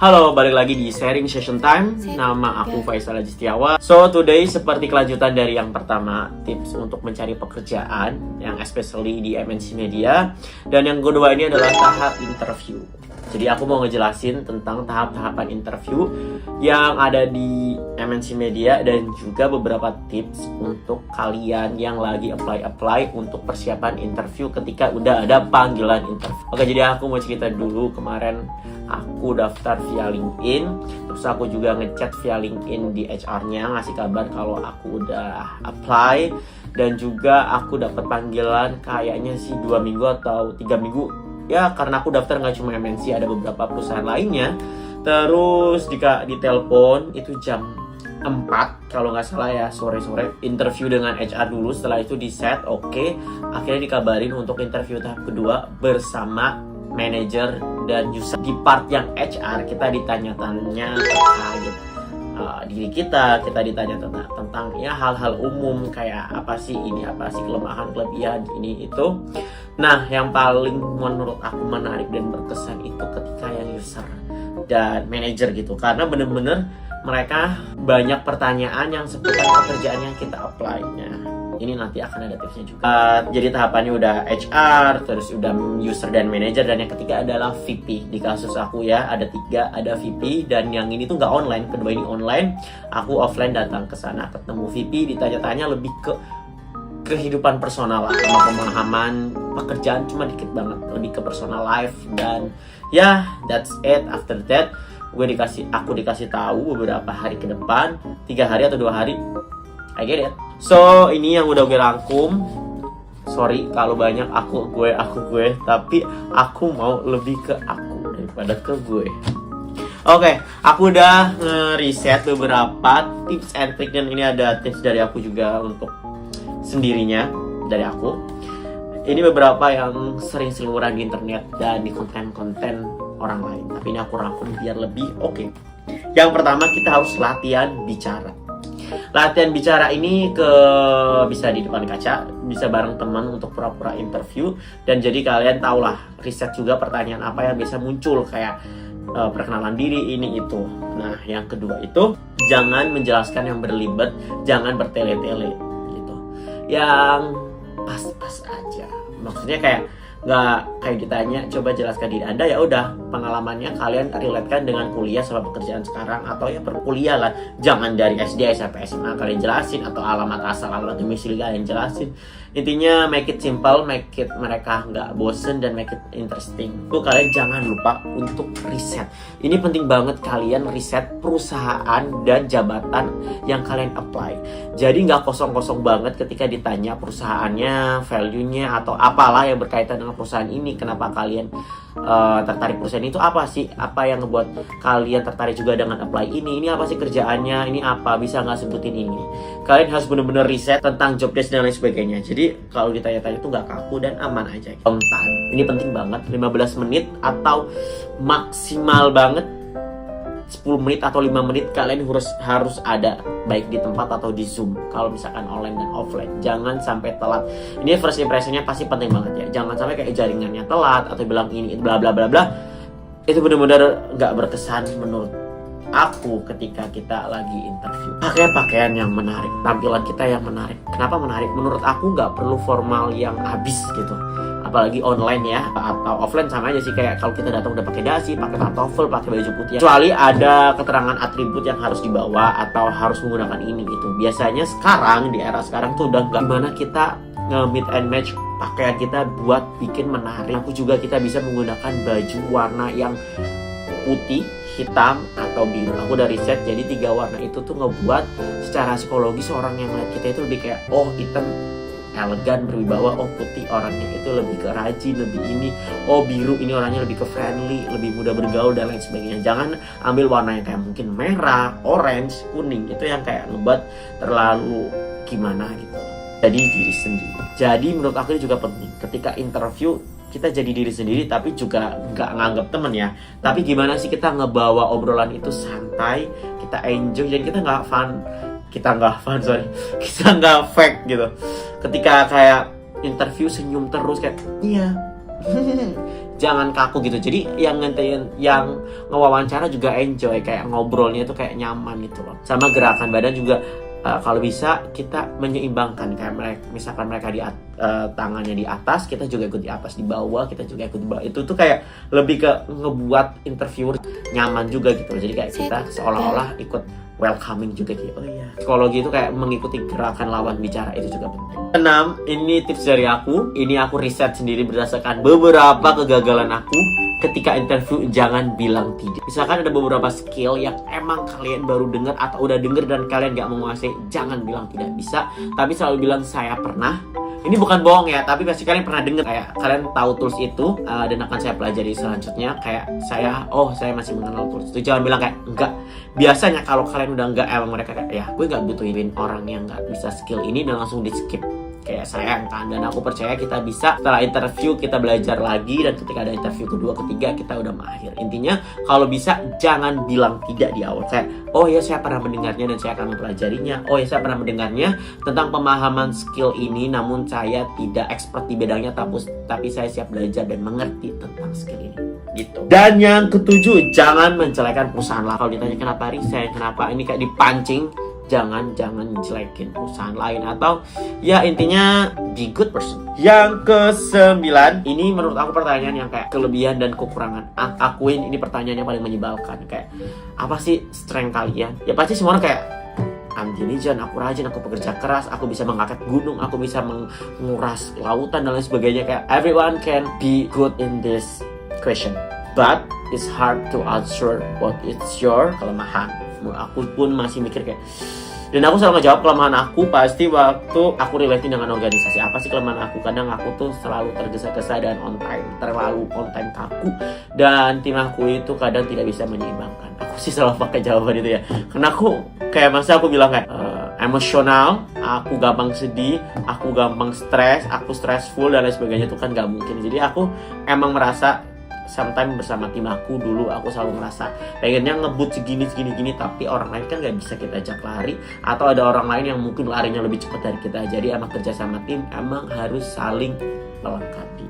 Halo, balik lagi di Sharing Session Time. Nama aku Faisal Haji Setiawan. So, today seperti kelanjutan dari yang pertama, tips untuk mencari pekerjaan, yang especially di MNC Media. Dan yang kedua ini adalah tahap interview. Jadi aku mau ngejelasin tentang tahap-tahapan interview yang ada di MNC Media dan juga beberapa tips untuk kalian yang lagi apply untuk persiapan interview ketika udah ada panggilan interview. Oke, jadi aku mau cerita dulu. Kemarin aku daftar via LinkedIn, terus aku juga ngechat via LinkedIn di HR-nya ngasih kabar kalau aku udah apply, dan juga aku dapat panggilan kayaknya sih 2 minggu atau 3 minggu. Ya, karena aku daftar nggak cuma MNC, ada beberapa perusahaan lainnya. Terus di telepon itu jam 4 kalau nggak salah ya, sore-sore. Interview dengan HR dulu, setelah itu di set, oke. Akhirnya dikabarin untuk interview tahap kedua bersama manajer dan user. Di part yang HR kita ditanya-tanya terkait diri kita ditanya tentang ya hal-hal umum kayak apa sih ini, apa sih kelemahan kelebihan ini itu. Nah, yang paling menurut aku menarik dan berkesan itu ketika yang user dan manager gitu, karena bener-bener mereka banyak pertanyaan yang seputar pekerjaan yang kita apply-nya. Ini nanti akan ada tipsnya juga. Jadi tahapannya udah HR, terus udah user dan manager, dan yang ketiga adalah VP. Di kasus aku ya ada 3, ada VP, dan yang ini tuh nggak online, kedua ini online. Aku offline datang ke sana, ketemu VP, ditanya-tanya lebih ke kehidupan personal lah, sama pemahaman pekerjaan cuma dikit banget, lebih ke personal life. Dan ya that's it. After that aku dikasih tahu beberapa hari ke depan, 3 hari atau 2 hari, I get it. So, ini yang udah gue rangkum. Sorry kalau banyak aku gue, tapi aku mau lebih ke aku daripada ke gue. Oke, aku udah nge-reset beberapa tips and trick, dan ini ada tips dari aku juga untuk sendirinya dari aku. Ini beberapa yang sering seliweran di internet dan di konten-konten orang lain, tapi ini aku rangkum biar lebih oke. Yang pertama, kita harus latihan bicara. Latihan bicara ini bisa di depan kaca, bisa bareng teman untuk pura-pura interview, dan jadi kalian tahulah riset juga pertanyaan apa yang bisa muncul, kayak perkenalan diri ini itu. Nah, yang kedua itu jangan menjelaskan yang berlibat, jangan bertele-tele gitu. Yang pas-pas aja. Maksudnya kayak nggak kayak ditanya coba jelaskan diri Anda, ya udah pengalamannya kalian relatekan dengan kuliah sama pekerjaan sekarang, atau ya perkuliah lah. Jangan dari SD sampai SMA kalian jelasin, atau alamat asal alamat domisili kalian jelasin. Intinya make it simple, make it mereka nggak bosen, dan make it interesting. Kalian jangan lupa untuk riset. Ini penting banget, kalian riset perusahaan dan jabatan yang kalian apply. Jadi nggak kosong-kosong banget ketika ditanya perusahaannya, value-nya, atau apalah yang berkaitan dengan perusahaan ini. Kenapa kalian tertarik perusahaan itu, apa sih, apa yang ngebuat kalian tertarik juga dengan apply ini apa sih kerjaannya, ini apa, bisa nggak sebutin ini. Kalian harus benar-benar riset tentang job desk dan lain sebagainya. Jadi kalau ditanya-tanya itu nggak kaku dan aman aja. Ini penting banget, 15 menit atau maksimal banget 10 menit atau 5 menit kalian harus ada, baik di tempat atau di Zoom. Kalau misalkan online dan offline, jangan sampai telat. Ini first impressionnya pasti penting banget ya. Jangan sampai kayak jaringannya telat atau bilang ini bla bla bla bla. Itu benar-benar nggak berkesan menurut aku ketika kita lagi interview. Pakai pakaian yang menarik, tampilan kita yang menarik. Kenapa menarik? Menurut aku nggak perlu formal yang habis gitu. Apalagi online ya, atau offline sama aja sih, kayak kalau kita datang udah pakai dasi, pakai pantofel, pakai baju putih. Kecuali ada keterangan atribut yang harus dibawa atau harus menggunakan ini gitu. Biasanya sekarang di era sekarang tuh udah nggak, gimana kita nge-meet and match pakaian kita buat bikin menarik. Aku juga kita bisa menggunakan baju warna yang putih, hitam, atau biru. Aku udah riset, jadi 3 warna itu tuh ngebuat secara psikologis orang yang lihat kita itu lebih kayak, oh hitam elegan berwibawa, oh putih orangnya itu lebih ke rajin, lebih ini, oh biru ini orangnya lebih ke friendly, lebih mudah bergaul dan lain sebagainya. Jangan ambil warna yang kayak mungkin merah, orange, kuning, itu yang kayak ngebuat terlalu gimana gitu. Jadi diri sendiri. Jadi menurut aku ini juga penting ketika interview, kita jadi diri sendiri, tapi juga nggak nganggap temen ya. Tapi gimana sih kita ngebawa obrolan itu santai, kita enjoy, dan kita nggak fake gitu. Ketika kayak interview senyum terus kayak iya jangan kaku gitu. Jadi yang ngewawancara juga enjoy, kayak ngobrolnya itu kayak nyaman gitu loh. Sama gerakan badan juga kalau bisa kita menyeimbangkan, kayak misalkan mereka tangannya di atas, kita juga ikut di atas, di bawah kita juga ikut di bawah. Itu tuh kayak lebih ke ngebuat interviewer nyaman juga gitu. Jadi kayak kita seolah-olah ikut welcoming juga gitu. Oh iya, psikologi itu kayak mengikuti gerakan lawan bicara, itu juga penting. 6, ini tips dari aku. Ini aku riset sendiri berdasarkan beberapa kegagalan aku ketika interview. Jangan bilang tidak. Misalkan ada beberapa skill yang emang kalian baru dengar atau udah denger dan kalian gak menguasai, jangan bilang tidak bisa, tapi selalu bilang saya pernah. Ini bukan bohong ya, tapi pasti kalian pernah denger, kayak kalian tahu tools itu dan akan saya pelajari selanjutnya. Kayak saya masih mengenal tools itu. Jangan bilang kayak enggak. Biasanya kalau kalian udah enggak, emang mereka kayak ya gue gak butuhin orang yang gak bisa skill ini, dan langsung di skip. Kayak sayang kan, dan aku percaya kita bisa. Setelah interview kita belajar lagi, dan ketika ada interview kedua, ketiga kita udah mahir. Intinya kalau bisa jangan bilang tidak di awal. Kayak oh ya saya pernah mendengarnya dan saya akan mempelajarinya. Oh ya saya pernah mendengarnya tentang pemahaman skill ini, namun saya tidak expert di bidangnya, tapi saya siap belajar dan mengerti tentang skill ini gitu. Dan yang ketujuh, jangan menjelekan perusahaan lah. Kalau ditanya kenapa resign, kenapa ini kayak dipancing, jangan jelekin perusahaan lain, atau ya intinya be good person. Yang ke-9, ini menurut aku pertanyaan yang kayak kelebihan dan kekurangan. Akuin ini pertanyaan yang paling menyebalkan. Kayak apa sih strength kalian? Ya pasti semua orang kayak I'm diligent, aku rajin, aku pekerja keras, aku bisa mengangkat gunung, aku bisa menguras lautan dan lain sebagainya. Kayak everyone can be good in this question, but it's hard to answer what is your kelemahan. Aku pun masih mikir kayak, dan aku selalu ngejawab kelemahan aku pasti waktu aku relating dengan organisasi. Apa sih kelemahan aku? Kadang aku tuh selalu tergesa-gesa dan terlalu on time kaku, dan tim aku itu kadang tidak bisa menyeimbangkan. Aku sih selalu pakai jawaban itu ya, karena aku kayak masa aku bilang kayak emosional, aku gampang sedih, aku gampang stres, aku stressful dan lain sebagainya, itu kan gak mungkin. Jadi aku emang merasa sometimes bersama tim aku dulu, aku selalu merasa pengennya ngebut segini, tapi orang lain kan gak bisa kita ajak lari, atau ada orang lain yang mungkin larinya lebih cepat dari kita. Jadi emang kerja sama tim emang harus saling melengkapi.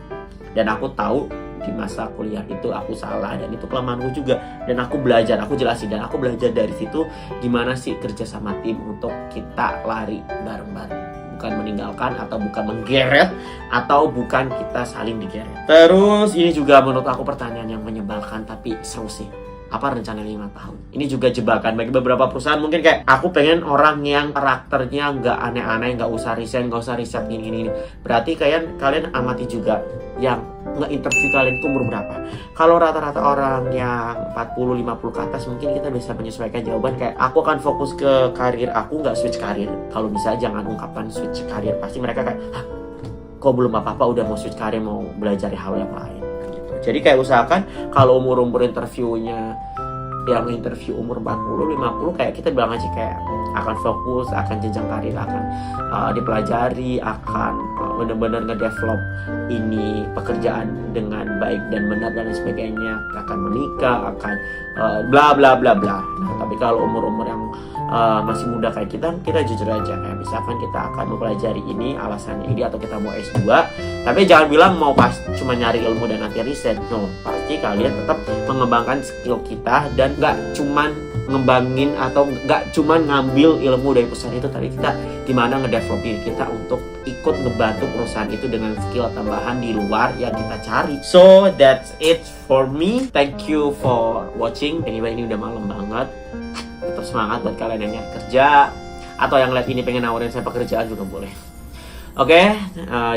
Dan aku tahu di masa kuliah itu aku salah, dan itu kelemahanku juga, dan aku belajar, aku jelasin, dan aku belajar dari situ gimana sih kerja sama tim untuk kita lari bareng-bareng, bukan meninggalkan atau bukan menggeret atau bukan kita saling digeret. Terus ini juga menurut aku pertanyaan yang menyebalkan tapi seru sih. Apa rencana 5 tahun? Ini juga jebakan bagi beberapa perusahaan. Mungkin kayak aku pengen orang yang karakternya nggak aneh-aneh, nggak usah resign, nggak usah riset gini. Berarti kalian amati juga yang nge-interview kalian itu umur berapa. Kalau rata-rata orang yang 40-50 ke atas, mungkin kita bisa menyesuaikan jawaban kayak aku akan fokus ke karir aku, nggak switch karir. Kalau bisa jangan ungkapkan switch karir. Pasti mereka kayak, kok belum apa-apa udah mau switch karir, mau belajar hal yang lain. Jadi kayak usahakan kalau umur interviewnya yang interview umur 40-50, kayak kita bilang aja kayak akan fokus, akan jenjang karir, akan dipelajari, akan benar-benar ngedevelop ini pekerjaan dengan baik dan benar dan lain sebagainya, akan menikah, akan bla bla bla bla. Nah, tapi kalau umur-umur yang masih muda kayak kita jujur aja, kayak misalkan kita akan mempelajari ini, alasannya ini, atau kita mau S2, tapi jangan bilang mau pas cuma nyari ilmu dan nanti riset. No, pasti kalian tetap mengembangkan skill kita, dan gak cuman ngembangin atau gak cuman ngambil ilmu dari perusahaan itu, tapi kita gimana ngedevelop diri kita untuk ikut ngebantu perusahaan itu dengan skill tambahan di luar yang kita cari. So that's it for me. Thank you for watching. Anyway, ini udah malam banget. Tetap semangat buat kalian yang nyari kerja, atau yang lihat ini pengen nawarin saya pekerjaan juga boleh. Oke,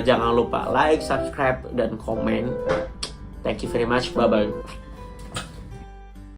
jangan lupa like, subscribe, dan komen. Thank you very much. Bye bye.